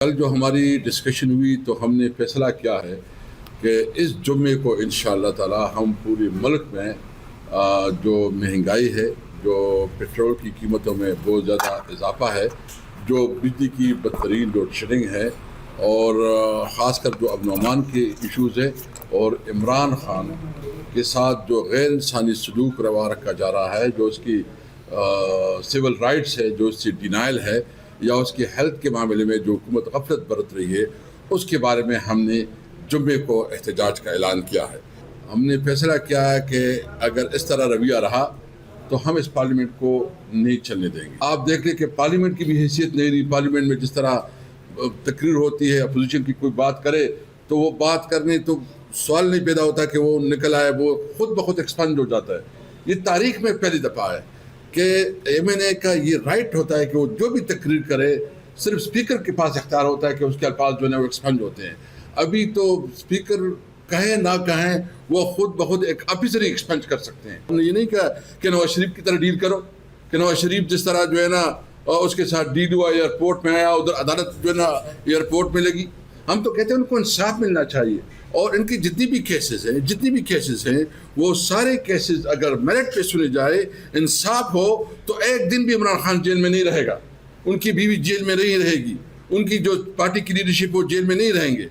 کل جو ہماری ڈسکشن ہوئی تو ہم نے فیصلہ کیا ہے کہ اس جمعے کو انشاءاللہ تعالی ہم پورے ملک میں جو مہنگائی ہے، جو پیٹرول کی قیمتوں میں بہت زیادہ اضافہ ہے، جو بجلی کی بدترین لوڈ شیڈنگ ہے، اور خاص کر جو امن و امان کے ایشوز ہے، اور عمران خان کے ساتھ جو غیر انسانی سلوک روا رکھا جا رہا ہے، جو اس کی سول رائٹس ہے، جو اس سے ڈینائل ہے، یا اس کی ہیلتھ کے معاملے میں جو حکومت غفلت برت رہی ہے، اس کے بارے میں ہم نے جمعے کو احتجاج کا اعلان کیا ہے۔ ہم نے فیصلہ کیا ہے کہ اگر اس طرح رویہ رہا تو ہم اس پارلیمنٹ کو نہیں چلنے دیں گے۔ آپ دیکھ لیں کہ پارلیمنٹ کی بھی حیثیت نہیں رہی۔ پارلیمنٹ میں جس طرح تقریر ہوتی ہے، اپوزیشن کی کوئی بات کرے تو وہ بات کرنے تو سوال نہیں پیدا ہوتا کہ وہ نکل آئے، وہ خود بخود ایکسپنڈ ہو جاتا ہے۔ یہ تاریخ میں پہلی دفعہ ہے کہ ایم این اے کا یہ رائٹ ہوتا ہے کہ وہ جو بھی تقریر کرے، صرف اسپیکر کے پاس اختیار ہوتا ہے کہ اس کے الفاظ جو ہیں وہ ایکسپنڈ ہوتے ہیں۔ ابھی تو اسپیکر کہیں نہ کہیں وہ خود بخود ایک آفیسر ہی ایکسپنج کر سکتے ہیں۔ ہم نے یہ نہیں کہا کہ نواز شریف کی طرح ڈیل کرو، کہ نواز شریف جس طرح جو ہے نا اس کے ساتھ ڈیل ہوا، ایئرپورٹ میں آیا، ادھر عدالت جو ہے نا ایئرپورٹ میں لگی۔ ہم تو کہتے ہیں ان کو انصاف ملنا چاہیے، اور ان کی جتنی بھی کیسز ہیں وہ سارے کیسز اگر میرٹ پہ سنے جائے، انصاف ہو، تو ایک دن بھی عمران خان جیل میں نہیں رہے گا، ان کی بیوی جیل میں نہیں رہے گی، ان کی جو پارٹی کی لیڈرشپ وہ جیل میں نہیں رہیں گے۔